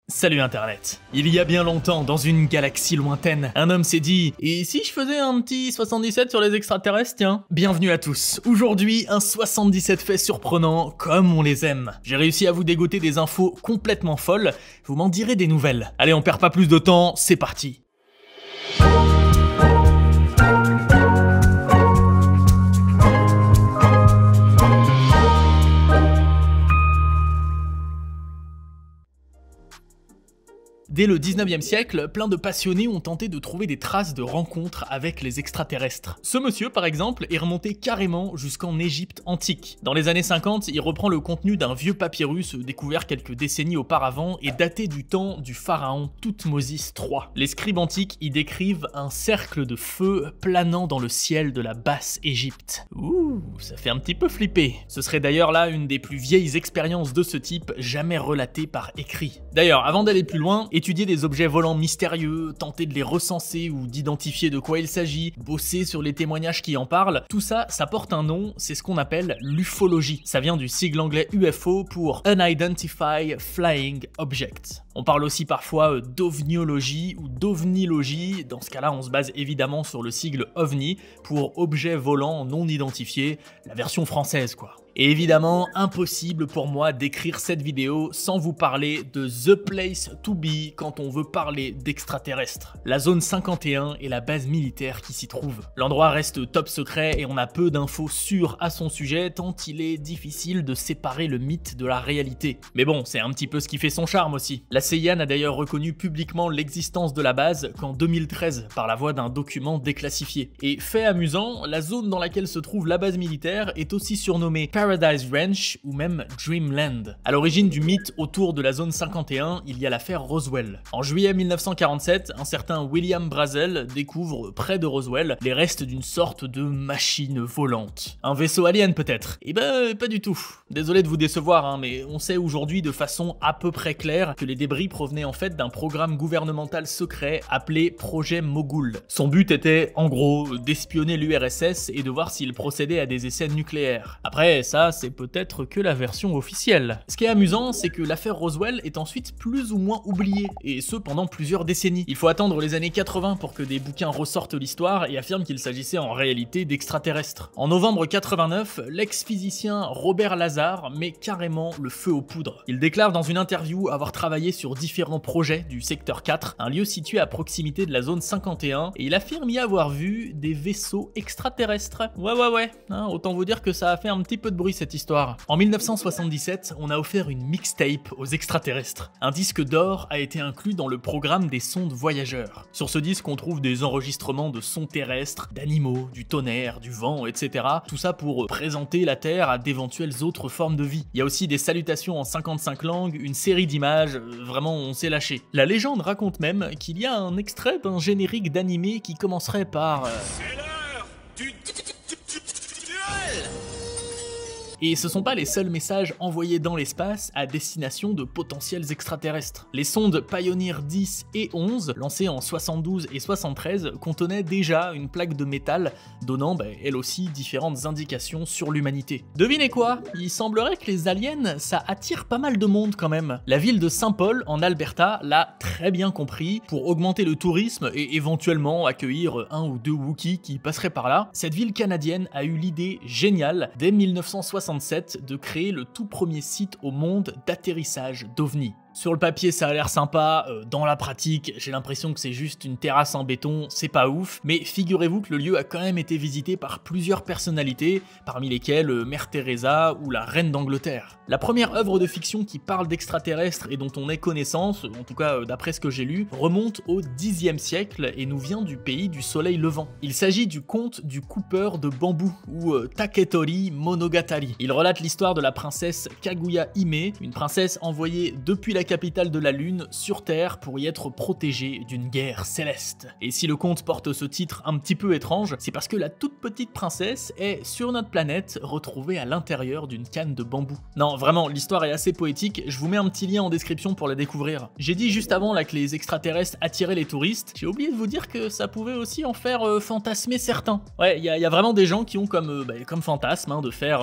Salut Internet. Il y a bien longtemps, dans une galaxie lointaine, un homme s'est dit « Et si je faisais un petit 77 sur les extraterrestres, tiens ?» Bienvenue à tous. Aujourd'hui, un 77 fait surprenant, comme on les aime. J'ai réussi à vous dégoter des infos complètement folles, vous m'en direz des nouvelles. Allez, on perd pas plus de temps, c'est parti. Dès le 19e siècle, plein de passionnés ont tenté de trouver des traces de rencontres avec les extraterrestres. Ce monsieur, par exemple, est remonté carrément jusqu'en Égypte antique. Dans les années 50, il reprend le contenu d'un vieux papyrus découvert quelques décennies auparavant et daté du temps du pharaon Thoutmôsis III. Les scribes antiques y décrivent un cercle de feu planant dans le ciel de la basse Égypte. Ouh, ça fait un petit peu flipper. Ce serait d'ailleurs là une des plus vieilles expériences de ce type jamais relatées par écrit. D'ailleurs, avant d'aller plus loin, étudier des objets volants mystérieux, tenter de les recenser ou d'identifier de quoi il s'agit, bosser sur les témoignages qui en parlent, tout ça, ça porte un nom, c'est ce qu'on appelle l'ufologie. Ça vient du sigle anglais UFO pour Unidentified Flying Object. On parle aussi parfois d'ovniologie ou d'ovnilogie, dans ce cas-là on se base évidemment sur le sigle OVNI pour objet volant non identifié, la version française quoi. Et évidemment, impossible pour moi d'écrire cette vidéo sans vous parler de The Place to Be quand on veut parler d'extraterrestres. La zone 51 et la base militaire qui s'y trouve. L'endroit reste top secret et on a peu d'infos sûres à son sujet tant il est difficile de séparer le mythe de la réalité. Mais bon, c'est un petit peu ce qui fait son charme aussi. La CIA n'a d'ailleurs reconnu publiquement l'existence de la base qu'en 2013 par la voie d'un document déclassifié. Et fait amusant, la zone dans laquelle se trouve la base militaire est aussi surnommée Paradise Ranch ou même Dreamland. À l'origine du mythe autour de la zone 51, il y a l'affaire Roswell. En juillet 1947, un certain William Brazel découvre près de Roswell les restes d'une sorte de machine volante. Un vaisseau alien peut-être? Eh ben pas du tout. Désolé de vous décevoir, hein, mais on sait aujourd'hui de façon à peu près claire que les débris provenaient en fait d'un programme gouvernemental secret appelé Projet Mogul. Son but était en gros d'espionner l'URSS et de voir s'il procédait à des essais nucléaires. Après ça, c'est peut-être que la version officielle. Ce qui est amusant, c'est que l'affaire Roswell est ensuite plus ou moins oubliée, et ce pendant plusieurs décennies. Il faut attendre les années 80 pour que des bouquins ressortent l'histoire et affirment qu'il s'agissait en réalité d'extraterrestres. En novembre 89, l'ex-physicien Robert Lazar met carrément le feu aux poudres. Il déclare dans une interview avoir travaillé sur différents projets du secteur 4, un lieu situé à proximité de la zone 51, et il affirme y avoir vu des vaisseaux extraterrestres. Ouais, hein, autant vous dire que ça a fait un petit peu de bruit cette histoire. En 1977, on a offert une mixtape aux extraterrestres. Un disque d'or a été inclus dans le programme des sondes voyageurs. Sur ce disque, on trouve des enregistrements de sons terrestres, d'animaux, du tonnerre, du vent, etc. Tout ça pour présenter la Terre à d'éventuelles autres formes de vie. Il y a aussi des salutations en 55 langues, une série d'images, vraiment on s'est lâché. La légende raconte même qu'il y a un extrait d'un générique d'animé qui commencerait par C'est l'heure du duel. Et ce sont pas les seuls messages envoyés dans l'espace à destination de potentiels extraterrestres. Les sondes Pioneer 10 et 11, lancées en 72 et 73, contenaient déjà une plaque de métal donnant, elle aussi, différentes indications sur l'humanité. Devinez quoi? Il semblerait que les aliens, ça attire pas mal de monde quand même. La ville de Saint-Paul, en Alberta, l'a très bien compris. Pour augmenter le tourisme et éventuellement accueillir un ou deux Wookiees qui passeraient par là, cette ville canadienne a eu l'idée géniale, dès 1967, de créer le tout premier site au monde d'atterrissage d'OVNI. Sur le papier ça a l'air sympa, dans la pratique j'ai l'impression que c'est juste une terrasse en béton, c'est pas ouf, mais figurez-vous que le lieu a quand même été visité par plusieurs personnalités, parmi lesquelles Mère Teresa ou la Reine d'Angleterre. La première œuvre de fiction qui parle d'extraterrestres et dont on ait connaissance, en tout cas d'après ce que j'ai lu, remonte au Xe siècle et nous vient du pays du soleil levant. Il s'agit du conte du coupeur de bambou, ou Taketori Monogatari. Il relate l'histoire de la princesse Kaguya Hime, une princesse envoyée depuis la capitale de la Lune sur Terre pour y être protégée d'une guerre céleste. Et si le conte porte ce titre un petit peu étrange, c'est parce que la toute petite princesse est sur notre planète retrouvée à l'intérieur d'une canne de bambou. Non, vraiment, l'histoire est assez poétique, je vous mets un petit lien en description pour la découvrir. J'ai dit juste avant là que les extraterrestres attiraient les touristes, j'ai oublié de vous dire que ça pouvait aussi en faire fantasmer certains. Ouais, il y a vraiment des gens qui ont comme fantasme de faire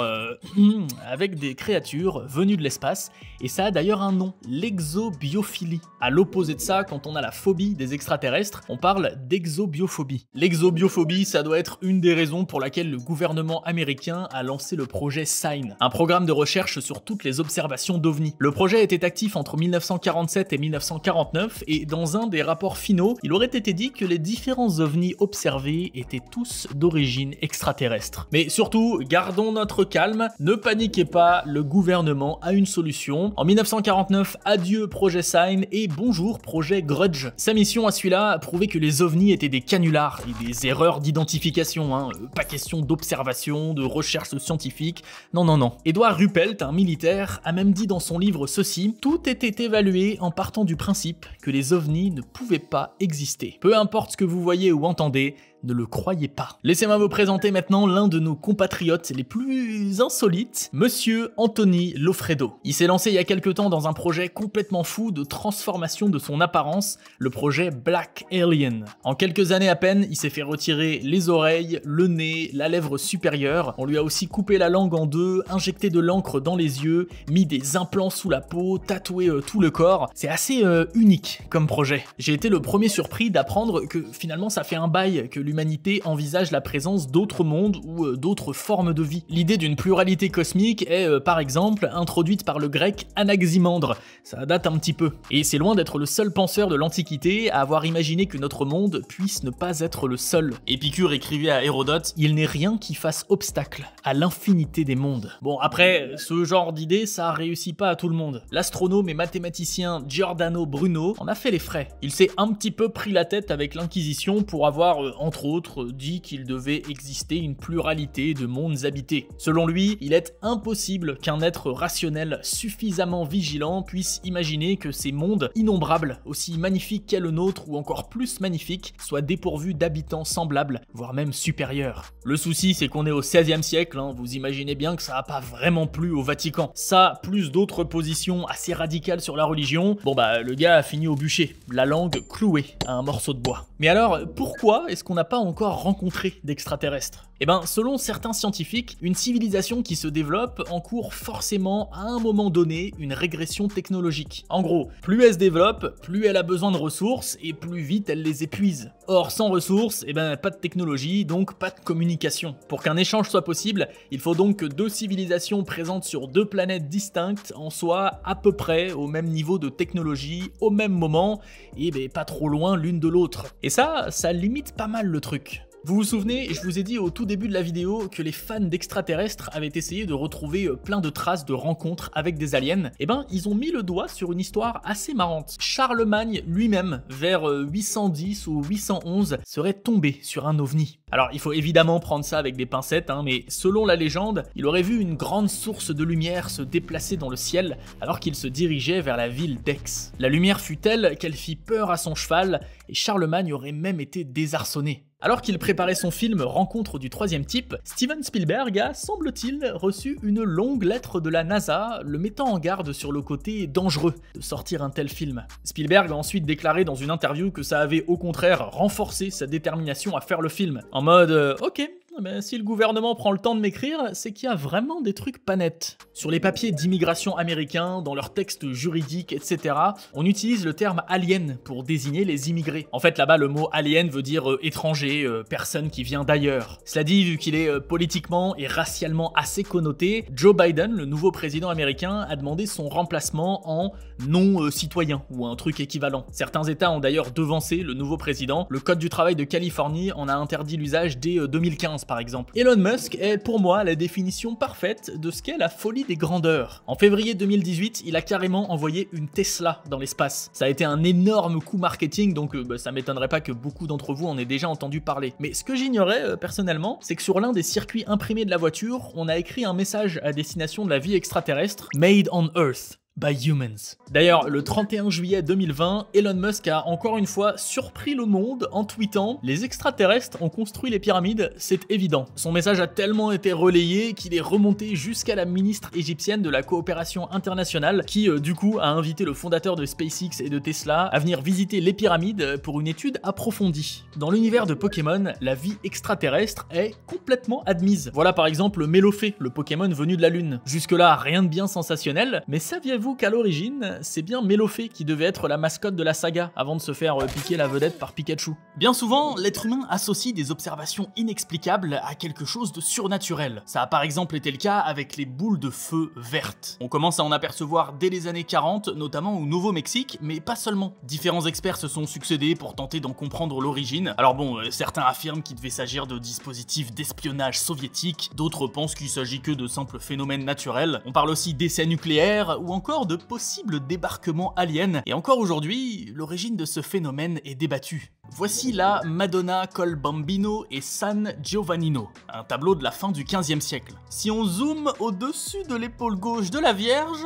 avec des créatures venues de l'espace, et ça a d'ailleurs un nom, l'exobiophilie. À l'opposé de ça, quand on a la phobie des extraterrestres, on parle d'exobiophobie. L'exobiophobie, ça doit être une des raisons pour laquelle le gouvernement américain a lancé le projet SIGN, un programme de recherche sur toutes les observations d'OVNI. Le projet était actif entre 1947 et 1949 et dans un des rapports finaux, il aurait été dit que les différents OVNI observés étaient tous d'origine extraterrestre. Mais surtout, gardons notre calme, ne paniquez pas, le gouvernement a une solution. En 1949, adieu projet SIGN et bonjour projet Grudge. Sa mission à celui-là a prouvé que les OVNI étaient des canulars et des erreurs d'identification, pas question d'observation, de recherche scientifique, non. Edward Ruppelt, un militaire, a même dit dans son livre ceci: tout était évalué en partant du principe que les OVNI ne pouvaient pas exister. Peu importe ce que vous voyez ou entendez, ne le croyez pas. Laissez-moi vous présenter maintenant l'un de nos compatriotes les plus insolites, Monsieur Anthony Loffredo. Il s'est lancé il y a quelque temps dans un projet complètement fou de transformation de son apparence, le projet Black Alien. En quelques années à peine, il s'est fait retirer les oreilles, le nez, la lèvre supérieure, on lui a aussi coupé la langue en deux, injecté de l'encre dans les yeux, mis des implants sous la peau, tatoué tout le corps. C'est assez unique comme projet. J'ai été le premier surpris d'apprendre que finalement ça fait un bail que l'humanité envisage la présence d'autres mondes ou d'autres formes de vie. L'idée d'une pluralité cosmique est par exemple introduite par le grec Anaximandre, ça date un petit peu. Et c'est loin d'être le seul penseur de l'Antiquité à avoir imaginé que notre monde puisse ne pas être le seul. Épicure écrivait à Hérodote: il n'est rien qui fasse obstacle à l'infinité des mondes. Bon, après, ce genre d'idée, ça réussit pas à tout le monde. L'astronome et mathématicien Giordano Bruno en a fait les frais. Il s'est un petit peu pris la tête avec l'Inquisition pour avoir, entre autres, dit qu'il devait exister une pluralité de mondes habités. Selon lui, il est impossible qu'un être rationnel suffisamment vigilant puisse imaginer que ces mondes innombrables, aussi magnifiques qu'est le nôtre ou encore plus magnifiques, soient dépourvus d'habitants semblables, voire même supérieurs. Le souci, c'est qu'on est au XVIe siècle, vous imaginez bien que ça a pas vraiment plu au Vatican. Ça, plus d'autres positions assez radicales sur la religion, bon bah le gars a fini au bûcher, la langue clouée à un morceau de bois. Mais alors, pourquoi est-ce qu'on n'a pas encore rencontré d'extraterrestres ? Eh ben, selon certains scientifiques, une civilisation qui se développe encourt forcément à un moment donné une régression technologique. En gros, plus elle se développe, plus elle a besoin de ressources et plus vite elle les épuise. Or, sans ressources, eh ben, pas de technologie, donc pas de communication. Pour qu'un échange soit possible, il faut donc que deux civilisations présentes sur deux planètes distinctes en soient à peu près au même niveau de technologie, au même moment, et ben, pas trop loin l'une de l'autre. Et ça limite pas mal le truc. Vous vous souvenez, je vous ai dit au tout début de la vidéo que les fans d'extraterrestres avaient essayé de retrouver plein de traces de rencontres avec des aliens. Eh ben, ils ont mis le doigt sur une histoire assez marrante. Charlemagne lui-même, vers 810 ou 811, serait tombé sur un ovni. Alors, il faut évidemment prendre ça avec des pincettes, mais selon la légende, il aurait vu une grande source de lumière se déplacer dans le ciel alors qu'il se dirigeait vers la ville d'Aix. La lumière fut telle qu'elle fit peur à son cheval et Charlemagne aurait même été désarçonné. Alors qu'il préparait son film Rencontre du troisième type, Steven Spielberg a, semble-t-il, reçu une longue lettre de la NASA le mettant en garde sur le côté dangereux de sortir un tel film. Spielberg a ensuite déclaré dans une interview que ça avait au contraire renforcé sa détermination à faire le film. En mode ok, mais si le gouvernement prend le temps de m'écrire, c'est qu'il y a vraiment des trucs pas nets. Sur les papiers d'immigration américains, dans leurs textes juridiques, etc., on utilise le terme alien pour désigner les immigrés. En fait, là-bas, le mot alien veut dire étranger, personne qui vient d'ailleurs. Cela dit, vu qu'il est politiquement et racialement assez connoté, Joe Biden, le nouveau président américain, a demandé son remplacement en non-citoyen ou un truc équivalent. Certains États ont d'ailleurs devancé le nouveau président. Le Code du travail de Californie en a interdit l'usage dès 2015. Par exemple. Elon Musk est pour moi la définition parfaite de ce qu'est la folie des grandeurs. En février 2018, il a carrément envoyé une Tesla dans l'espace. Ça a été un énorme coup marketing, donc ça m'étonnerait pas que beaucoup d'entre vous en aient déjà entendu parler. Mais ce que j'ignorais personnellement, c'est que sur l'un des circuits imprimés de la voiture, on a écrit un message à destination de la vie extraterrestre, Made on Earth. By humans. D'ailleurs, le 31 juillet 2020, Elon Musk a encore une fois surpris le monde en tweetant « Les extraterrestres ont construit les pyramides, c'est évident ». Son message a tellement été relayé qu'il est remonté jusqu'à la ministre égyptienne de la coopération internationale qui, du coup, a invité le fondateur de SpaceX et de Tesla à venir visiter les pyramides pour une étude approfondie. Dans l'univers de Pokémon, la vie extraterrestre est complètement admise. Voilà par exemple Melofé, le Pokémon venu de la Lune. Jusque-là, rien de bien sensationnel, mais saviez-vous saviez-vous qu'à l'origine, c'est bien Melofée qui devait être la mascotte de la saga avant de se faire piquer la vedette par Pikachu? Bien souvent, l'être humain associe des observations inexplicables à quelque chose de surnaturel. Ça a par exemple été le cas avec les boules de feu vertes. On commence à en apercevoir dès les années 40, notamment au Nouveau-Mexique, mais pas seulement. Différents experts se sont succédés pour tenter d'en comprendre l'origine. Alors bon, certains affirment qu'il devait s'agir de dispositifs d'espionnage soviétiques, d'autres pensent qu'il s'agit que de simples phénomènes naturels. On parle aussi d'essais nucléaires ou encore de possibles débarquements aliens. Et encore aujourd'hui, l'origine de ce phénomène est débattue. Voici la Madonna col Bambino et San Giovannino, un tableau de la fin du XVe siècle. Si on zoome au-dessus de l'épaule gauche de la Vierge,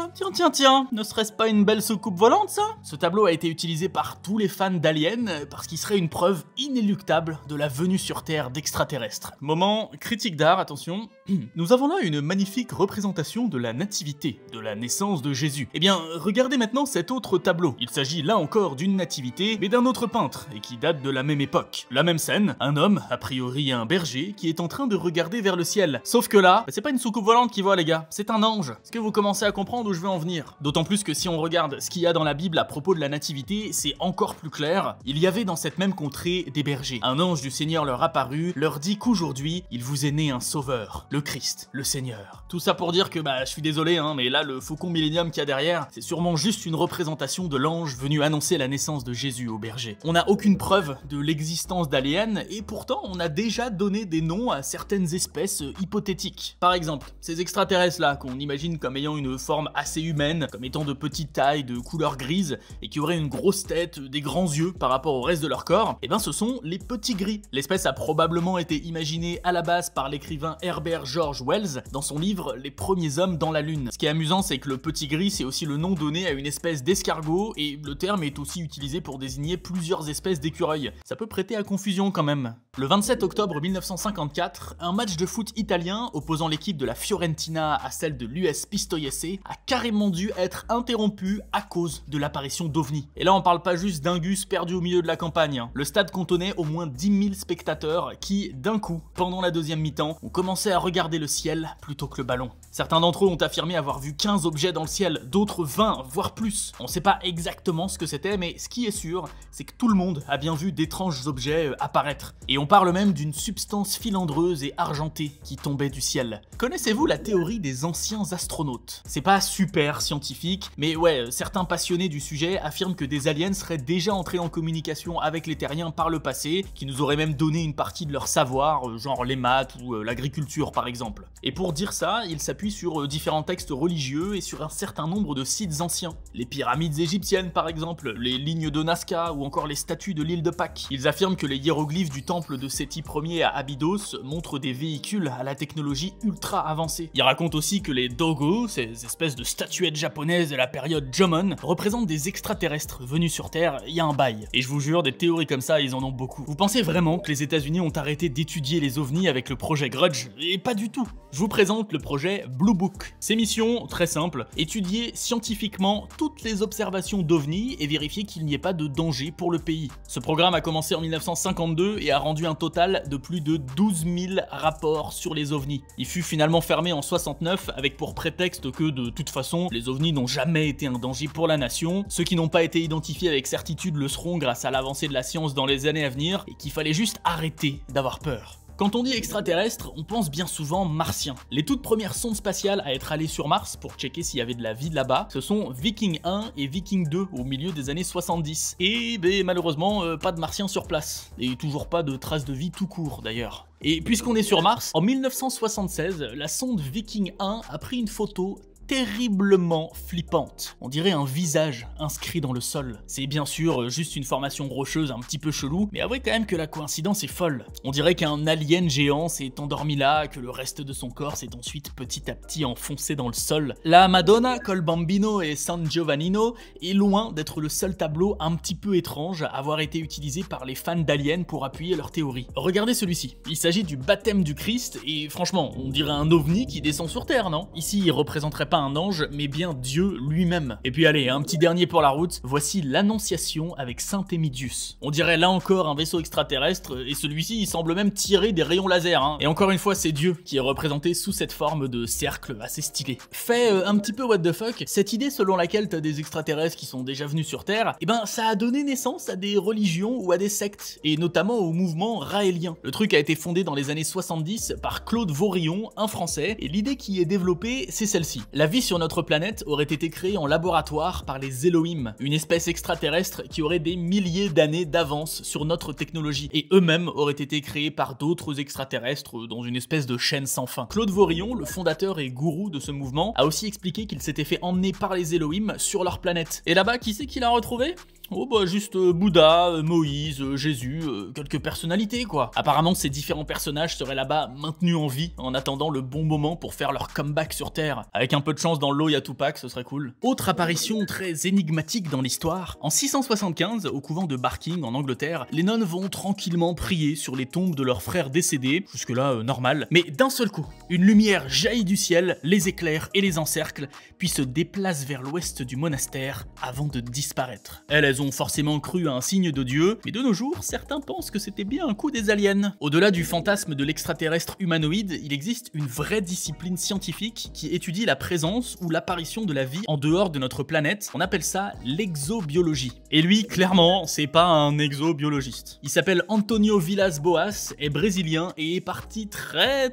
tiens, ne serait-ce pas une belle soucoupe volante ça? Ce tableau a été utilisé par tous les fans d'Aliens parce qu'il serait une preuve inéluctable de la venue sur Terre d'extraterrestres. Moment critique d'art, attention. Nous avons là une magnifique représentation de la nativité, de la naissance de Jésus. Eh bien, regardez maintenant cet autre tableau. Il s'agit là encore d'une nativité, mais d'un autre peintre, et qui date de la même époque. La même scène, un homme, a priori un berger, qui est en train de regarder vers le ciel. Sauf que là, c'est pas une soucoupe volante qui voit les gars, c'est un ange. Est-ce que vous commencez à comprendre où je veux en venir? D'autant plus que si on regarde ce qu'il y a dans la Bible à propos de la nativité, c'est encore plus clair. Il y avait dans cette même contrée des bergers. Un ange du Seigneur leur apparut, leur dit qu'aujourd'hui, il vous est né un sauveur, le Christ, le Seigneur. Tout ça pour dire que je suis désolé, mais là le faucon millénium qu'il y a derrière, c'est sûrement juste une représentation de l'ange venu annoncer la naissance de Jésus aux bergers. On n'a aucune preuve de l'existence d'aliens et pourtant on a déjà donné des noms à certaines espèces hypothétiques. Par exemple, ces extraterrestres là qu'on imagine comme ayant une forme assez humaine, comme étant de petite taille, de couleur grise et qui auraient une grosse tête, des grands yeux par rapport au reste de leur corps, et ce sont les petits gris. L'espèce a probablement été imaginée à la base par l'écrivain Herbert George Wells dans son livre Les premiers hommes dans la lune. Ce qui est amusant, c'est que le petit gris c'est aussi le nom donné à une espèce d'escargot et le terme est aussi utilisé pour désigner plusieurs espèces d'écureuils. Ça peut prêter à confusion quand même. Le 27 octobre 1954, un match de foot italien opposant l'équipe de la Fiorentina à celle de l'US Pistoiese a carrément dû être interrompu à cause de l'apparition d'ovnis. Et là on parle pas juste d'un gus perdu au milieu de la campagne. Le stade contenait au moins 10 000 spectateurs qui, d'un coup, pendant la deuxième mi-temps, ont commencé à regarder le ciel plutôt que le ballon. Certains d'entre eux ont affirmé avoir vu 15 objets dans le ciel, d'autres 20, voire plus. On sait pas exactement ce que c'était, mais ce qui est sûr, c'est que tout le monde a bien vu d'étranges objets apparaître. Et on parle même d'une substance filandreuse et argentée qui tombait du ciel. Connaissez-vous la théorie des anciens astronautes? C'est pas super scientifique, mais ouais, certains passionnés du sujet affirment que des aliens seraient déjà entrés en communication avec les terriens par le passé, qui nous auraient même donné une partie de leur savoir, genre les maths ou l'agriculture par exemple. Et pour dire ça, ils s'appuient sur différents textes religieux et sur un certain nombre de sites anciens. Les pyramides égyptiennes par exemple, les lignes de Nazca ou encore les statues de l'île de Pâques. Ils affirment que les hiéroglyphes du temple de Séti Ier à Abydos montrent des véhicules à la technologie ultra avancée. Ils racontent aussi que les Dogo, ces espèces de statuettes japonaises de la période Jomon, représentent des extraterrestres venus sur Terre il y a un bail. Et je vous jure, des théories comme ça, ils en ont beaucoup. Vous pensez vraiment que les États-Unis ont arrêté d'étudier les ovnis avec le projet Grudge? Et pas du tout. Je vous présente le projet Blue Book. Ses missions, très simples, étudier scientifiquement toutes les observations d'ovnis et vérifier qu'il n'y ait pas de danger pour le pays. Ce programme a commencé en 1952 et a rendu un total de plus de 12 000 rapports sur les ovnis. Il fut finalement fermé en 69 avec pour prétexte que de toute façon, les ovnis n'ont jamais été un danger pour la nation, ceux qui n'ont pas été identifiés avec certitude le seront grâce à l'avancée de la science dans les années à venir et qu'il fallait juste arrêter d'avoir peur. Quand on dit extraterrestre, on pense bien souvent martien. Les toutes premières sondes spatiales à être allées sur Mars pour checker s'il y avait de la vie là-bas, ce sont Viking 1 et Viking 2 au milieu des années 70. Et malheureusement, pas de martiens sur place. Et toujours pas de traces de vie tout court d'ailleurs. Et puisqu'on est sur Mars, en 1976, la sonde Viking 1 a pris une photo terriblement flippante. On dirait un visage inscrit dans le sol. C'est bien sûr juste une formation rocheuse un petit peu chelou, mais avouez quand même que la coïncidence est folle. On dirait qu'un alien géant s'est endormi là, que le reste de son corps s'est ensuite petit à petit enfoncé dans le sol. La Madonna col Bambino et San Giovannino est loin d'être le seul tableau un petit peu étrange à avoir été utilisé par les fans d'Aliens pour appuyer leur théorie. Regardez celui-ci. Il s'agit du baptême du Christ et franchement, on dirait un ovni qui descend sur Terre, non? Ici, il représenterait pas un ange, mais bien Dieu lui-même. Et puis allez, un petit dernier pour la route, voici l'Annonciation avec Saint Émidius. On dirait là encore un vaisseau extraterrestre, et celui-ci il semble même tirer des rayons laser, hein. Et encore une fois, c'est Dieu qui est représenté sous cette forme de cercle assez stylé. Fait un petit peu what the fuck, cette idée selon laquelle t'as des extraterrestres qui sont déjà venus sur Terre, et ben ça a donné naissance à des religions ou à des sectes, et notamment au mouvement raélien. Le truc a été fondé dans les années 70 par Claude Vaurilon, un Français, et l'idée qui est développée, c'est celle-ci. La vie sur notre planète aurait été créée en laboratoire par les Elohim, une espèce extraterrestre qui aurait des milliers d'années d'avance sur notre technologie, et eux-mêmes auraient été créés par d'autres extraterrestres dans une espèce de chaîne sans fin. Claude Vaurilon, le fondateur et gourou de ce mouvement, a aussi expliqué qu'il s'était fait emmener par les Elohim sur leur planète. Et là-bas, qui c'est qu'il a retrouvé ? Oh bah juste Bouddha, Moïse, Jésus, quelques personnalités quoi. Apparemment ces différents personnages seraient là-bas maintenus en vie en attendant le bon moment pour faire leur comeback sur Terre. Avec un peu de chance dans l'eau, il y a Tupac, ce serait cool. Autre apparition très énigmatique dans l'histoire, en 675, au couvent de Barking en Angleterre, les nonnes vont tranquillement prier sur les tombes de leurs frères décédés, jusque-là normal, mais d'un seul coup, une lumière jaillit du ciel, les éclaire et les encercle, puis se déplace vers l'ouest du monastère avant de disparaître. Elles ont forcément cru à un signe de Dieu, mais de nos jours, certains pensent que c'était bien un coup des aliens. Au-delà du fantasme de l'extraterrestre humanoïde, il existe une vraie discipline scientifique qui étudie la présence ou l'apparition de la vie en dehors de notre planète. On appelle ça l'exobiologie. Et lui, clairement, c'est pas un exobiologiste. Il s'appelle Antonio Villas-Boas, est brésilien et est parti très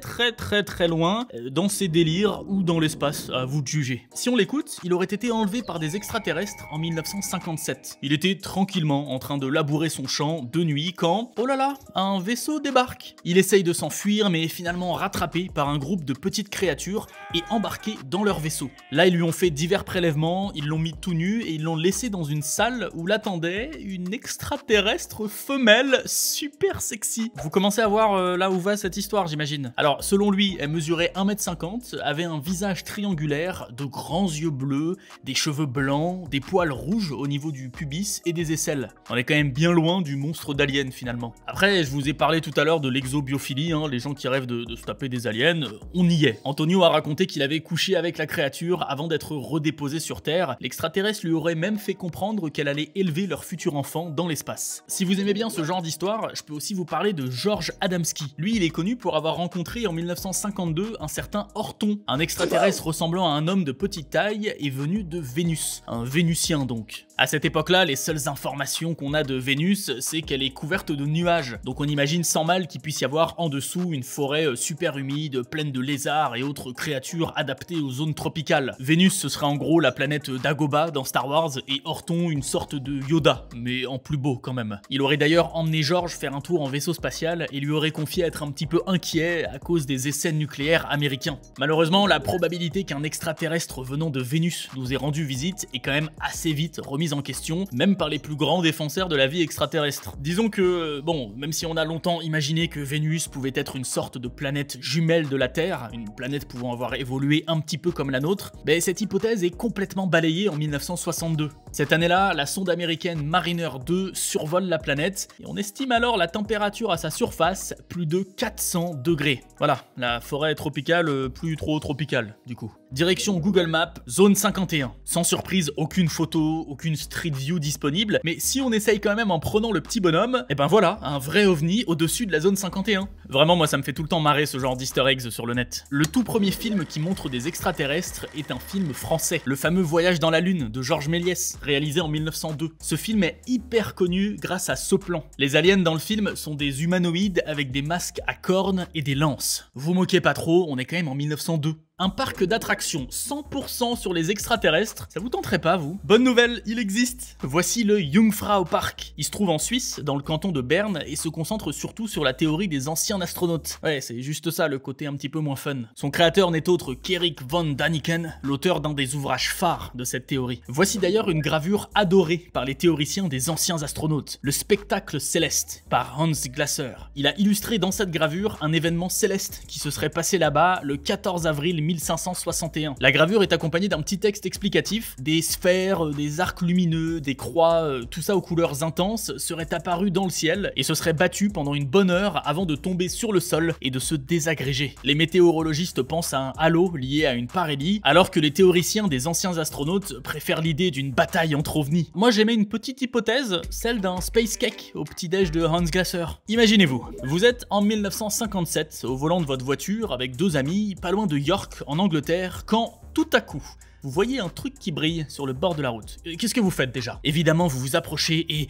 loin dans ses délires ou dans l'espace, à vous de juger. Si on l'écoute, il aurait été enlevé par des extraterrestres en 1957. Il était tranquillement en train de labourer son champ de nuit quand, oh là là, un vaisseau débarque. Il essaye de s'enfuir mais est finalement rattrapé par un groupe de petites créatures et embarqué dans leur vaisseau. Là, ils lui ont fait divers prélèvements, ils l'ont mis tout nu et ils l'ont laissé dans une salle où l'attendait une extraterrestre femelle super sexy. Vous commencez à voir là où va cette histoire, j'imagine. Alors, selon lui, elle mesurait 1m50, avait un visage triangulaire, de grands yeux bleus, des cheveux blancs, des poils rouges au niveau du pubis et des aisselles. On est quand même bien loin du monstre d'Alien finalement. Après, je vous ai parlé tout à l'heure de l'exobiophilie, hein, les gens qui rêvent de se taper des aliens, on y est. Antonio a raconté qu'il avait couché avec la créature avant d'être redéposé sur Terre. L'extraterrestre lui aurait même fait comprendre qu'elle allait élever leur futur enfant dans l'espace. Si vous aimez bien ce genre d'histoire, je peux aussi vous parler de George Adamski. Lui, il est connu pour avoir rencontré en 1952 un certain Orton, un extraterrestre ressemblant à un homme de petite taille et venu de Vénus, un Vénusien donc. À cette époque-là, les seules informations qu'on a de Vénus, c'est qu'elle est couverte de nuages. Donc on imagine sans mal qu'il puisse y avoir en dessous une forêt super humide, pleine de lézards et autres créatures adaptées aux zones tropicales. Vénus, ce serait en gros la planète Dagobah dans Star Wars et Orton une sorte de Yoda, mais en plus beau quand même. Il aurait d'ailleurs emmené George faire un tour en vaisseau spatial et lui aurait confié être un petit peu inquiet à cause des essais nucléaires américains. Malheureusement, la probabilité qu'un extraterrestre venant de Vénus nous ait rendu visite est quand même assez vite remise en question, même par les plus grands défenseurs de la vie extraterrestre. Disons que, bon, même si on a longtemps imaginé que Vénus pouvait être une sorte de planète jumelle de la Terre, une planète pouvant avoir évolué un petit peu comme la nôtre, ben cette hypothèse est complètement balayée en 1962. Cette année-là, la sonde américaine Mariner 2 survole la planète et on estime alors la température à sa surface plus de 400 degrés. Voilà, la forêt tropicale plus trop tropicale du coup. Direction Google Maps, zone 51. Sans surprise, aucune photo, aucune street view disponible, mais si on essaye quand même en prenant le petit bonhomme, et ben voilà, un vrai ovni au-dessus de la zone 51. Vraiment, moi ça me fait tout le temps marrer ce genre d'easter eggs sur le net. Le tout premier film qui montre des extraterrestres est un film français, le fameux Voyage dans la Lune de Georges Méliès, réalisé en 1902. Ce film est hyper connu grâce à ce plan. Les aliens dans le film sont des humanoïdes avec des masques à cornes et des lances. Vous moquez pas trop, on est quand même en 1902. Un parc d'attractions 100% sur les extraterrestres, ça vous tenterait pas vous? Bonne nouvelle, il existe. Voici le Jungfrau Park. Il se trouve en Suisse, dans le canton de Berne, et se concentre surtout sur la théorie des anciens astronautes. Ouais, c'est juste ça le côté un petit peu moins fun. Son créateur n'est autre qu'Erich von Däniken, l'auteur d'un des ouvrages phares de cette théorie. Voici d'ailleurs une gravure adorée par les théoriciens des anciens astronautes, le spectacle céleste, par Hans Glasser. Il a illustré dans cette gravure un événement céleste qui se serait passé là-bas le 14 avril 1561. La gravure est accompagnée d'un petit texte explicatif. Des sphères, des arcs lumineux, des croix, tout ça aux couleurs intenses, seraient apparus dans le ciel et se seraient battus pendant une bonne heure avant de tomber tomber sur le sol et de se désagréger. Les météorologistes pensent à un halo lié à une parélie, alors que les théoriciens des anciens astronautes préfèrent l'idée d'une bataille entre ovnis. Moi j'aimais une petite hypothèse, celle d'un space cake au petit-déj de Hans Glasser. Imaginez-vous, vous êtes en 1957 au volant de votre voiture avec deux amis, pas loin de York en Angleterre, quand tout à coup, vous voyez un truc qui brille sur le bord de la route. Qu'est-ce que vous faites déjà? Évidemment, vous vous approchez et...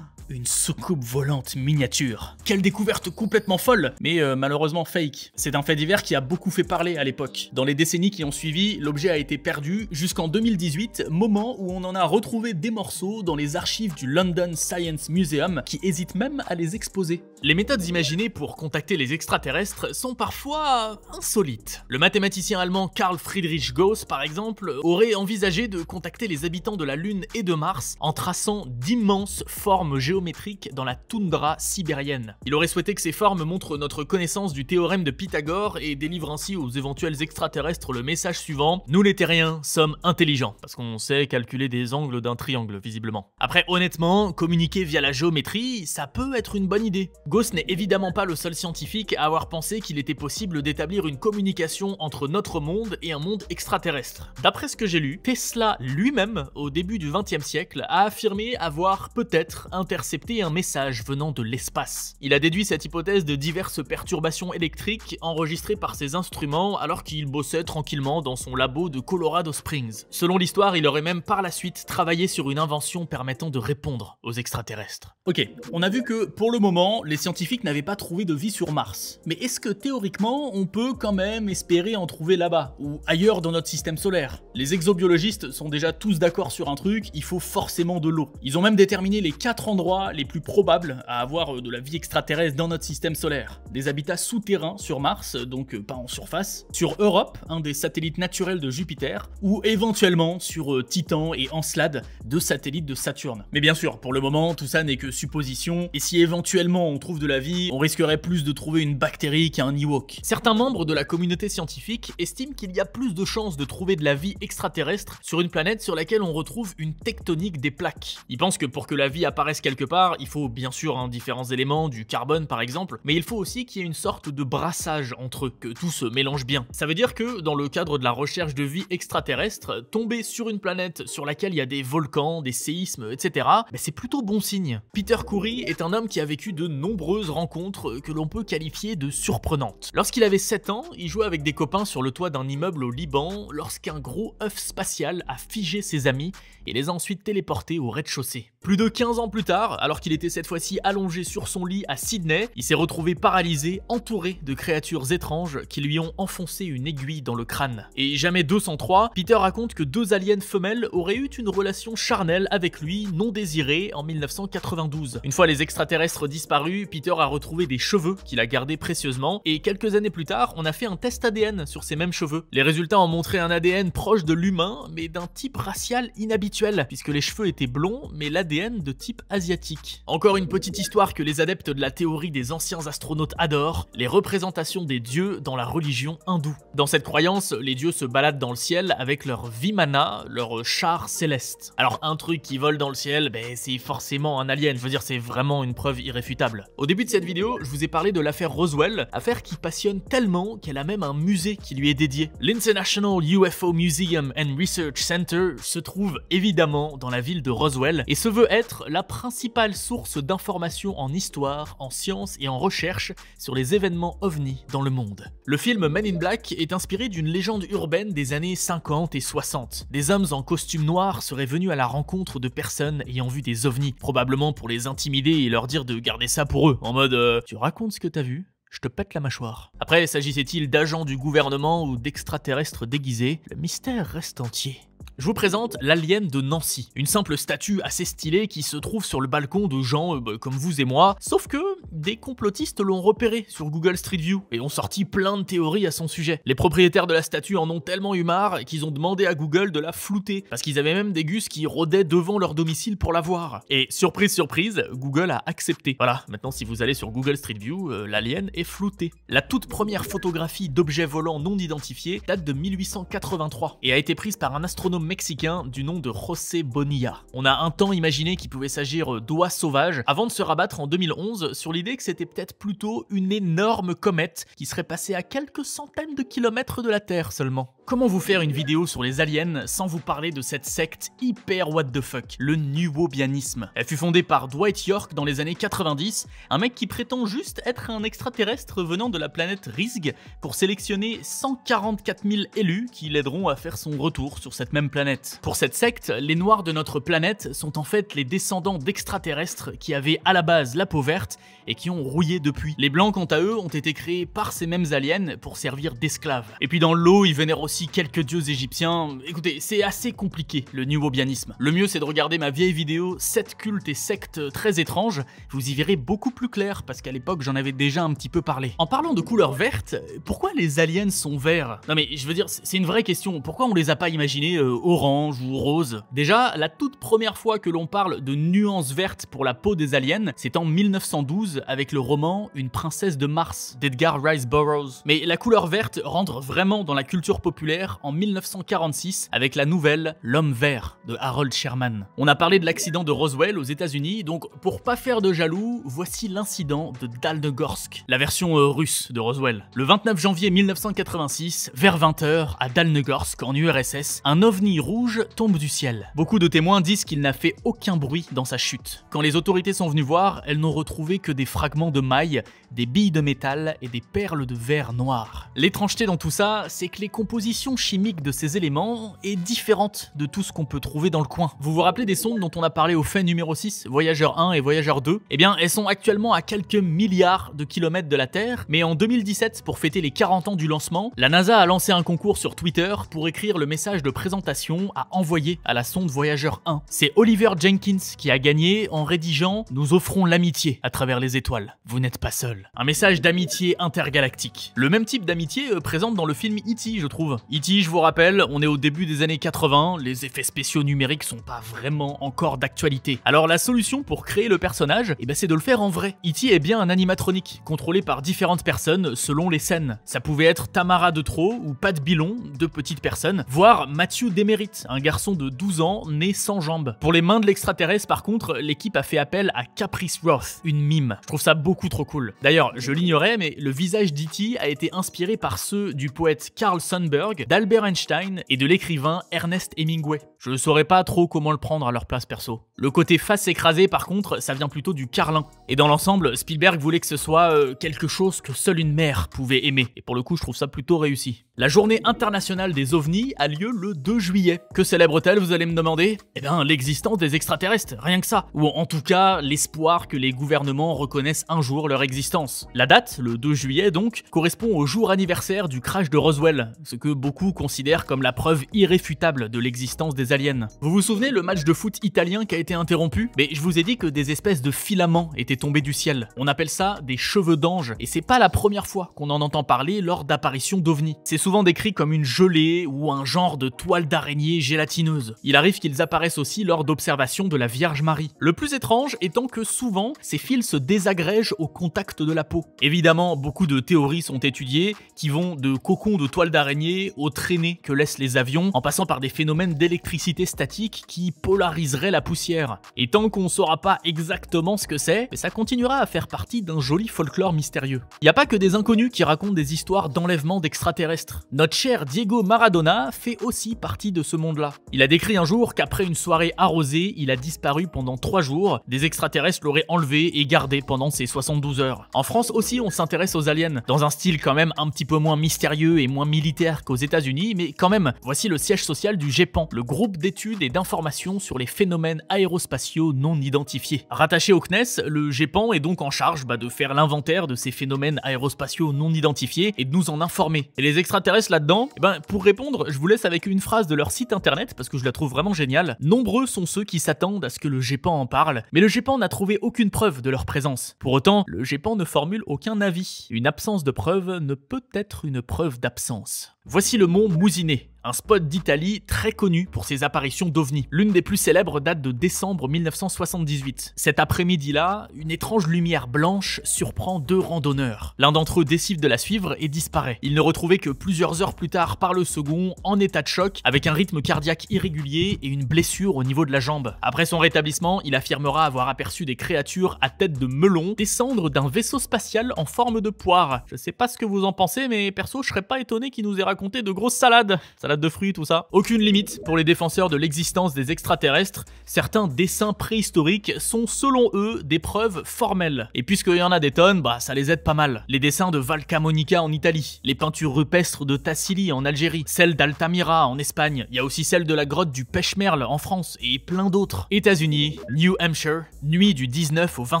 une soucoupe volante miniature. Quelle découverte complètement folle, mais malheureusement fake. C'est un fait divers qui a beaucoup fait parler à l'époque. Dans les décennies qui ont suivi, l'objet a été perdu jusqu'en 2018, moment où on en a retrouvé des morceaux dans les archives du London Science Museum, qui hésite même à les exposer. Les méthodes imaginées pour contacter les extraterrestres sont parfois insolites. Le mathématicien allemand Carl Friedrich Gauss, par exemple, aurait envisagé de contacter les habitants de la Lune et de Mars en traçant d'immenses formes géométriques dans la toundra sibérienne. Il aurait souhaité que ces formes montrent notre connaissance du théorème de Pythagore et délivrent ainsi aux éventuels extraterrestres le message suivant: nous les terriens sommes intelligents, parce qu'on sait calculer des angles d'un triangle visiblement. Après honnêtement, communiquer via la géométrie, ça peut être une bonne idée. Gauss n'est évidemment pas le seul scientifique à avoir pensé qu'il était possible d'établir une communication entre notre monde et un monde extraterrestre. D'après ce que j'ai lu, Tesla lui-même, au début du XXe siècle, a affirmé avoir peut-être intercepté un message venant de l'espace. Il a déduit cette hypothèse de diverses perturbations électriques enregistrées par ses instruments alors qu'il bossait tranquillement dans son labo de Colorado Springs. Selon l'histoire, il aurait même par la suite travaillé sur une invention permettant de répondre aux extraterrestres. Ok, on a vu que pour le moment, les scientifiques n'avaient pas trouvé de vie sur Mars. Mais est-ce que théoriquement, on peut quand même espérer en trouver là-bas, ou ailleurs dans notre système solaire? Les exobiologistes sont déjà tous d'accord sur un truc, il faut forcément de l'eau. Ils ont même déterminé les 4 endroits les plus probables à avoir de la vie extraterrestre dans notre système solaire. Des habitats souterrains sur Mars, donc pas en surface, sur Europe, un des satellites naturels de Jupiter, ou éventuellement sur Titan et Encelade, deux satellites de Saturne. Mais bien sûr, pour le moment, tout ça n'est que supposition, et si éventuellement on trouve de la vie, on risquerait plus de trouver une bactérie qu'un Ewok. Certains membres de la communauté scientifique estiment qu'il y a plus de chances de trouver de la vie extraterrestre sur une planète sur laquelle on retrouve une tectonique des plaques. Ils pensent que pour que la vie apparaisse quelque part, il faut bien sûr différents éléments, du carbone par exemple, mais il faut aussi qu'il y ait une sorte de brassage entre eux, que tout se mélange bien. Ça veut dire que, dans le cadre de la recherche de vie extraterrestre, tomber sur une planète sur laquelle il y a des volcans, des séismes, etc., c'est plutôt bon signe. Peter Coury est un homme qui a vécu de nombreuses rencontres que l'on peut qualifier de surprenantes. Lorsqu'il avait 7 ans, il jouait avec des copains sur le toit d'un immeuble au Liban lorsqu'un gros œuf spatial a figé ses amis et les a ensuite téléportés au rez-de-chaussée. Plus de 15 ans plus tard, alors qu'il était cette fois-ci allongé sur son lit à Sydney, il s'est retrouvé paralysé, entouré de créatures étranges qui lui ont enfoncé une aiguille dans le crâne. Et jamais 203, Peter raconte que 2 aliens femelles auraient eu une relation charnelle avec lui, non désirée, en 1992. Une fois les extraterrestres disparus, Peter a retrouvé des cheveux qu'il a gardés précieusement, et quelques années plus tard, on a fait un test ADN sur ces mêmes cheveux. Les résultats ont montré un ADN proche de l'humain, mais d'un type racial inhabituel, puisque les cheveux étaient blonds, mais l'ADN de type asiatique. Encore une petite histoire que les adeptes de la théorie des anciens astronautes adorent, les représentations des dieux dans la religion hindoue. Dans cette croyance, les dieux se baladent dans le ciel avec leur vimana, leur char céleste. Alors un truc qui vole dans le ciel, c'est forcément un alien, je veux dire c'est vraiment une preuve irréfutable. Au début de cette vidéo, je vous ai parlé de l'affaire Roswell, affaire qui passionne tellement qu'elle a même un musée qui lui est dédié. L'International UFO Museum and Research Center se trouve évidemment dans la ville de Roswell et se veut être la principale source d'informations en histoire, en sciences et en recherche sur les événements ovnis dans le monde. Le film Men in Black est inspiré d'une légende urbaine des années 50 et 60. Des hommes en costume noir seraient venus à la rencontre de personnes ayant vu des ovnis, probablement pour les intimider et leur dire de garder ça pour eux, en mode tu racontes ce que t'as vu ? Je te pète la mâchoire. Après, s'agissait-il d'agents du gouvernement ou d'extraterrestres déguisés? Le mystère reste entier. Je vous présente l'Alien de Nancy, une simple statue assez stylée qui se trouve sur le balcon de gens comme vous et moi, sauf que des complotistes l'ont repéré sur Google Street View et ont sorti plein de théories à son sujet. Les propriétaires de la statue en ont tellement eu marre qu'ils ont demandé à Google de la flouter, parce qu'ils avaient même des gus qui rôdaient devant leur domicile pour la voir. Et surprise surprise, Google a accepté. Voilà, maintenant si vous allez sur Google Street View, l'alien est flouté. La toute première photographie d'objets volants non identifiés date de 1883 et a été prise par un astronome mexicain du nom de José Bonilla. On a un temps imaginé qu'il pouvait s'agir d'oies sauvages avant de se rabattre en 2011 sur l'idée que c'était peut-être plutôt une énorme comète qui serait passée à quelques centaines de kilomètres de la Terre seulement. Comment vous faire une vidéo sur les aliens sans vous parler de cette secte hyper what the fuck, le nuobianisme. Elle fut fondée par Dwight York dans les années 90, un mec qui prétend juste être un extraterrestre venant de la planète Rizg pour sélectionner 144 000 élus qui l'aideront à faire son retour sur cette même planète. Pour cette secte, les noirs de notre planète sont en fait les descendants d'extraterrestres qui avaient à la base la peau verte et qui ont rouillé depuis. Les blancs quant à eux ont été créés par ces mêmes aliens pour servir d'esclaves. Et puis dans le lot, ils vénèrent aussi quelques dieux égyptiens. Écoutez, c'est assez compliqué le nuobianisme. Le mieux c'est de regarder ma vieille vidéo 7 cultes et sectes très étranges, vous y verrez beaucoup plus clair parce qu'à l'époque j'en avais déjà un petit peu parlé. En parlant de couleur verte, pourquoi les aliens sont verts? Non mais je veux dire, c'est une vraie question, pourquoi on les a pas imaginés orange ou rose? Déjà, la toute première fois que l'on parle de nuances vertes pour la peau des aliens, c'est en 1912 avec le roman Une princesse de Mars d'Edgar Rice Burroughs. Mais la couleur verte rentre vraiment dans la culture populaire en 1946 avec la nouvelle L'homme vert de Harold Sherman. On a parlé de l'accident de Roswell aux États-Unis, donc pour pas faire de jaloux, voici l'incident de Dalnegorsk, la version russe de Roswell. Le 29 janvier 1986, vers 20h, à Dalnegorsk en URSS, un ovni rouge tombe du ciel. Beaucoup de témoins disent qu'il n'a fait aucun bruit dans sa chute. Quand les autorités sont venues voir, elles n'ont retrouvé que des fragments de mailles, des billes de métal et des perles de verre noir. L'étrangeté dans tout ça, c'est que les compositions chimiques de ces éléments est différente de tout ce qu'on peut trouver dans le coin. Vous vous rappelez des sondes dont on a parlé au fait numéro 6, Voyageur 1 et Voyageur 2? Eh bien, elles sont actuellement à quelques milliards de kilomètres de la Terre, mais en 2017, pour fêter les 40 ans du lancement, la NASA a lancé un concours sur Twitter pour écrire le message de présentation à envoyer à la sonde Voyageur 1. C'est Oliver Jenkins qui a gagné en rédigeant « Nous offrons l'amitié à travers les étoiles. Vous n'êtes pas seul ». Un message d'amitié intergalactique. Le même type d'amitié présente dans le film E.T., je trouve. E.T., je vous rappelle, on est au début des années 80, les effets spéciaux numériques sont pas vraiment encore d'actualité. Alors la solution pour créer le personnage, c'est de le faire en vrai. E.T. est bien un animatronique, contrôlé par différentes personnes selon les scènes. Ça pouvait être Tamara de Trot ou Pat Billon, deux petites personnes, voire Matthew Demerit, un garçon de 12 ans né sans jambes. Pour les mains de l'extraterrestre par contre, l'équipe a fait appel à Caprice Roth, une mime. Je trouve ça beaucoup trop cool. D'ailleurs, je l'ignorais, mais le visage d'E.T. a été inspiré par ceux du poète Carl Sandburg, d'Albert Einstein et de l'écrivain Ernest Hemingway. Je ne saurais pas trop comment le prendre à leur place perso. Le côté face écrasée par contre, ça vient plutôt du carlin. Et dans l'ensemble, Spielberg voulait que ce soit quelque chose que seule une mère pouvait aimer. Et pour le coup, je trouve ça plutôt réussi. La journée internationale des ovnis a lieu le 2 juillet. Que célèbre-t-elle, vous allez me demander? Eh bien, l'existence des extraterrestres, rien que ça. Ou en tout cas, l'espoir que les gouvernements reconnaissent un jour leur existence. La date, le 2 juillet donc, correspond au jour anniversaire du crash de Roswell, ce que beaucoup considèrent comme la preuve irréfutable de l'existence des aliens. Vous vous souvenez le match de foot italien qui a été interrompu? Mais je vous ai dit que des espèces de filaments étaient tombés du ciel. On appelle ça des cheveux d'ange, et c'est pas la première fois qu'on en entend parler lors d'apparitions d'ovnis. C'est souvent décrit comme une gelée ou un genre de toile d'araignée gélatineuse. Il arrive qu'ils apparaissent aussi lors d'observations de la Vierge Marie. Le plus étrange étant que souvent, ces fils se désagrègent au contact de la peau. Évidemment, beaucoup de théories sont étudiées qui vont de cocons de toile d'araignée aux traînées que laissent les avions, en passant par des phénomènes d'électricité statique qui polariseraient la poussière. Et tant qu'on saura pas exactement ce que c'est, ça continuera à faire partie d'un joli folklore mystérieux. Il n'y a pas que des inconnus qui racontent des histoires d'enlèvement d'extraterrestres. Notre cher Diego Maradona fait aussi partie de ce monde-là. Il a décrit un jour qu'après une soirée arrosée, il a disparu pendant 3 jours, des extraterrestres l'auraient enlevé et gardé pendant ces 72 heures. En France aussi, on s'intéresse aux aliens, dans un style quand même un petit peu moins mystérieux et moins militaire qu'aux États-Unis, mais quand même, voici le siège social du GEPAN, le groupe d'études et d'informations sur les phénomènes aérospatiaux non identifiés. Rattaché au CNES, le GEPAN est donc en charge de faire l'inventaire de ces phénomènes aérospatiaux non identifiés et de nous en informer. Et les extraterrestres là-dedans, pour répondre, je vous laisse avec une phrase de leur site internet parce que je la trouve vraiment géniale. Nombreux sont ceux qui s'attendent à ce que le GEPAN en parle, mais le GEPAN n'a trouvé aucune preuve de leur présence. Pour autant, le GEPAN ne formule aucun avis. Une absence de preuve ne peut être une preuve d'absence. Voici le mont Musinè, un spot d'Italie très connu pour ses apparitions d'ovnis. L'une des plus célèbres date de décembre 1978. Cet après-midi-là, une étrange lumière blanche surprend 2 randonneurs. L'un d'entre eux décide de la suivre et disparaît. Il ne retrouvait que plusieurs heures plus tard par le second, en état de choc, avec un rythme cardiaque irrégulier et une blessure au niveau de la jambe. Après son rétablissement, il affirmera avoir aperçu des créatures à tête de melon descendre d'un vaisseau spatial en forme de poire. Je sais pas ce que vous en pensez, mais perso, je serais pas étonné qu'il nous ait raconté de grosses salades de fruits, tout ça. Aucune limite pour les défenseurs de l'existence des extraterrestres. Certains dessins préhistoriques sont, selon eux, des preuves formelles. Et puisqu'il y en a des tonnes, ça les aide pas mal. Les dessins de Val Camonica en Italie, les peintures rupestres de Tassili en Algérie, celles d'Altamira en Espagne, il y a aussi celle de la grotte du Pêche-Merle en France, et plein d'autres. États-Unis, New Hampshire, nuit du 19 au 20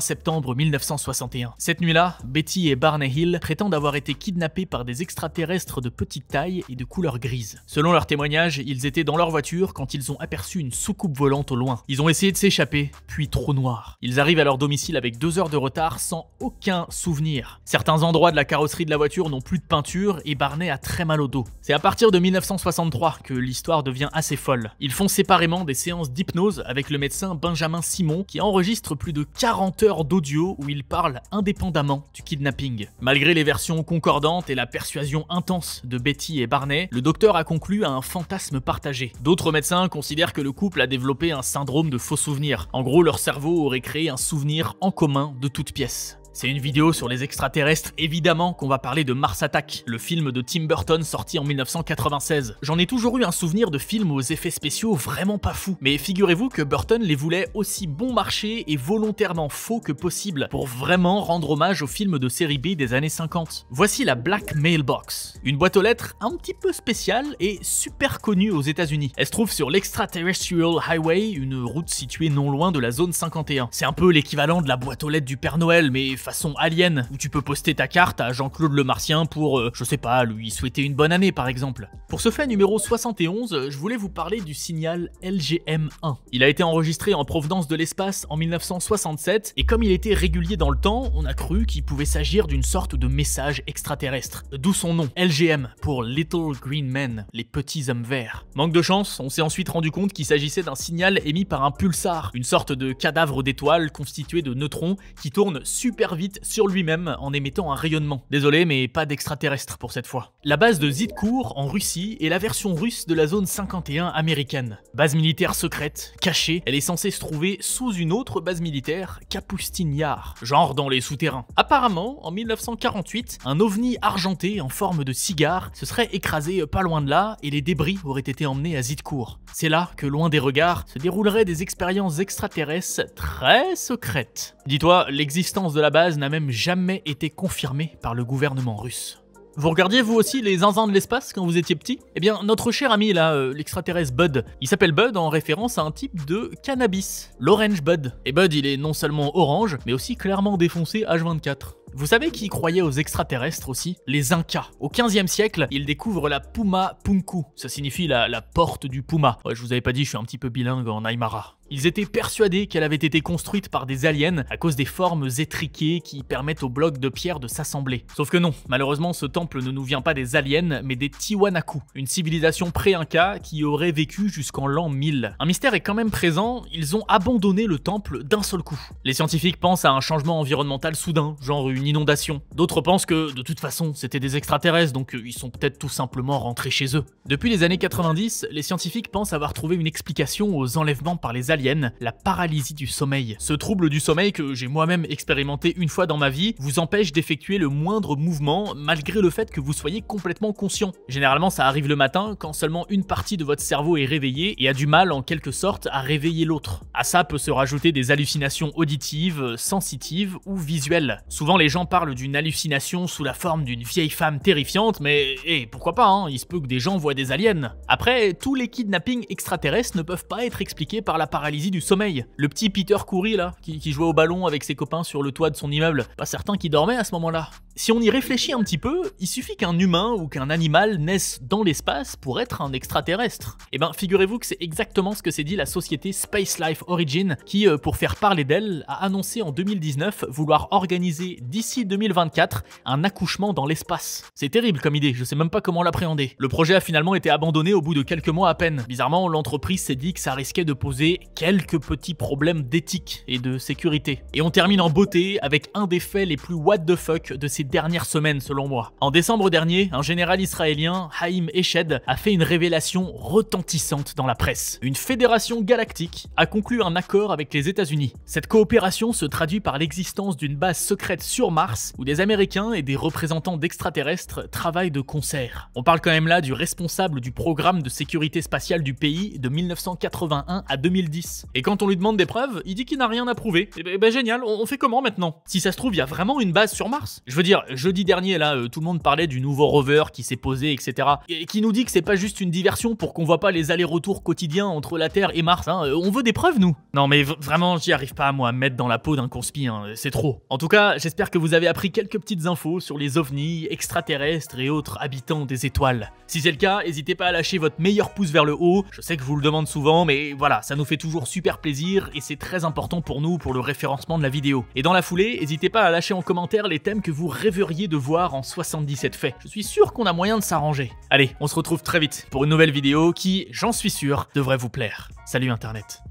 septembre 1961. Cette nuit-là, Betty et Barney Hill prétendent avoir été kidnappés par des extraterrestres de petite taille et de couleur grise. Selon leur témoignage, ils étaient dans leur voiture quand ils ont aperçu une soucoupe volante au loin. Ils ont essayé de s'échapper, puis trou noir. Ils arrivent à leur domicile avec 2 heures de retard sans aucun souvenir. Certains endroits de la carrosserie de la voiture n'ont plus de peinture et Barney a très mal au dos. C'est à partir de 1963 que l'histoire devient assez folle. Ils font séparément des séances d'hypnose avec le médecin Benjamin Simon qui enregistre plus de 40 heures d'audio où ils parlent indépendamment du kidnapping. Malgré les versions concordantes et la persuasion intense de Betty et Barney, le docteur a conclu à un fantasme partagé. D'autres médecins considèrent que le couple a développé un syndrome de faux souvenirs. En gros, leur cerveau aurait créé un souvenir en commun de toutes pièces. C'est une vidéo sur les extraterrestres, évidemment qu'on va parler de Mars Attack, le film de Tim Burton sorti en 1996. J'en ai toujours eu un souvenir de films aux effets spéciaux vraiment pas fous, mais figurez-vous que Burton les voulait aussi bon marché et volontairement faux que possible, pour vraiment rendre hommage aux films de série B des années 50. Voici la Black Mailbox, une boîte aux lettres un petit peu spéciale et super connue aux États-Unis. Elle se trouve sur l'Extraterrestrial Highway, une route située non loin de la zone 51. C'est un peu l'équivalent de la boîte aux lettres du Père Noël, mais façon alien, où tu peux poster ta carte à Jean-Claude le Martien pour, je sais pas, lui souhaiter une bonne année par exemple. Pour ce fait numéro 71, je voulais vous parler du signal LGM-1. Il a été enregistré en provenance de l'espace en 1967, et comme il était régulier dans le temps, on a cru qu'il pouvait s'agir d'une sorte de message extraterrestre. D'où son nom, LGM, pour Little Green Men, les petits hommes verts. Manque de chance, on s'est ensuite rendu compte qu'il s'agissait d'un signal émis par un pulsar, une sorte de cadavre d'étoile constitué de neutrons qui tourne super vite sur lui-même en émettant un rayonnement. Désolé, mais pas d'extraterrestre pour cette fois. La base de Zitkour en Russie est la version russe de la zone 51 américaine. Base militaire secrète, cachée, elle est censée se trouver sous une autre base militaire, Kapustin Yar, genre dans les souterrains. Apparemment, en 1948, un ovni argenté en forme de cigare se serait écrasé pas loin de là et les débris auraient été emmenés à Zitkour. C'est là que, loin des regards, se dérouleraient des expériences extraterrestres très secrètes. Dis-toi, l'existence de la base n'a même jamais été confirmée par le gouvernement russe. Vous regardiez vous aussi les zinzins de l'espace quand vous étiez petit? Eh bien, notre cher ami là, l'extraterrestre Bud, il s'appelle Bud en référence à un type de cannabis, l'orange Bud. Et Bud, il est non seulement orange, mais aussi clairement défoncé H24. Vous savez qui croyait aux extraterrestres aussi? Les Incas. Au 15e siècle, ils découvrent la Puma Punku. Ça signifie la porte du Puma. Ouais, je vous avais pas dit, je suis un petit peu bilingue en Aymara. Ils étaient persuadés qu'elle avait été construite par des aliens à cause des formes étriquées qui permettent aux blocs de pierre de s'assembler. Sauf que non, malheureusement ce temple ne nous vient pas des aliens mais des Tiwanaku, une civilisation pré-inca qui aurait vécu jusqu'en l'an 1000. Un mystère est quand même présent, ils ont abandonné le temple d'un seul coup. Les scientifiques pensent à un changement environnemental soudain, genre une inondation. D'autres pensent que de toute façon c'était des extraterrestres donc ils sont peut-être tout simplement rentrés chez eux. Depuis les années 90, les scientifiques pensent avoir trouvé une explication aux enlèvements par les aliens, la paralysie du sommeil. Ce trouble du sommeil que j'ai moi-même expérimenté une fois dans ma vie vous empêche d'effectuer le moindre mouvement malgré le fait que vous soyez complètement conscient. Généralement ça arrive le matin quand seulement une partie de votre cerveau est réveillée et a du mal en quelque sorte à réveiller l'autre. À ça peut se rajouter des hallucinations auditives, sensitives ou visuelles. Souvent les gens parlent d'une hallucination sous la forme d'une vieille femme terrifiante mais pourquoi pas hein, il se peut que des gens voient des aliens. Après, tous les kidnappings extraterrestres ne peuvent pas être expliqués par la paralysie du sommeil. Le petit Peter Coury là, qui jouait au ballon avec ses copains sur le toit de son immeuble, pas certain qu'il dormait à ce moment-là. Si on y réfléchit un petit peu, il suffit qu'un humain ou qu'un animal naisse dans l'espace pour être un extraterrestre. Et ben figurez-vous que c'est exactement ce que s'est dit la société Space Life Origin qui, pour faire parler d'elle, a annoncé en 2019 vouloir organiser d'ici 2024 un accouchement dans l'espace. C'est terrible comme idée, je sais même pas comment l'appréhender. Le projet a finalement été abandonné au bout de quelques mois à peine. Bizarrement, l'entreprise s'est dit que ça risquait de poser quelques petits problèmes d'éthique et de sécurité. Et on termine en beauté avec un des faits les plus what the fuck de ces dernières semaines selon moi. En décembre dernier, un général israélien, Haïm Eshed, a fait une révélation retentissante dans la presse. Une fédération galactique a conclu un accord avec les États-Unis. Cette coopération se traduit par l'existence d'une base secrète sur Mars où des Américains et des représentants d'extraterrestres travaillent de concert. On parle quand même là du responsable du programme de sécurité spatiale du pays de 1981 à 2010. Et quand on lui demande des preuves, il dit qu'il n'a rien à prouver. Et ben génial, on fait comment maintenant? Si ça se trouve, il y a vraiment une base sur Mars. Je veux dire, jeudi dernier là, tout le monde parlait du nouveau rover qui s'est posé, etc. Et qui nous dit que c'est pas juste une diversion pour qu'on voit pas les allers-retours quotidiens entre la Terre et Mars, hein. On veut des preuves nous. Non mais vraiment, j'y arrive pas moi à me mettre dans la peau d'un conspi, hein. C'est trop. En tout cas, j'espère que vous avez appris quelques petites infos sur les ovnis, extraterrestres et autres habitants des étoiles. Si c'est le cas, n'hésitez pas à lâcher votre meilleur pouce vers le haut. Je sais que je vous le demande souvent, mais voilà, ça nous fait toujours super plaisir et c'est très important pour nous pour le référencement de la vidéo. Et dans la foulée, n'hésitez pas à lâcher en commentaire les thèmes que vous rêveriez de voir en 77 faits. Je suis sûr qu'on a moyen de s'arranger. Allez, on se retrouve très vite pour une nouvelle vidéo qui, j'en suis sûr, devrait vous plaire. Salut Internet.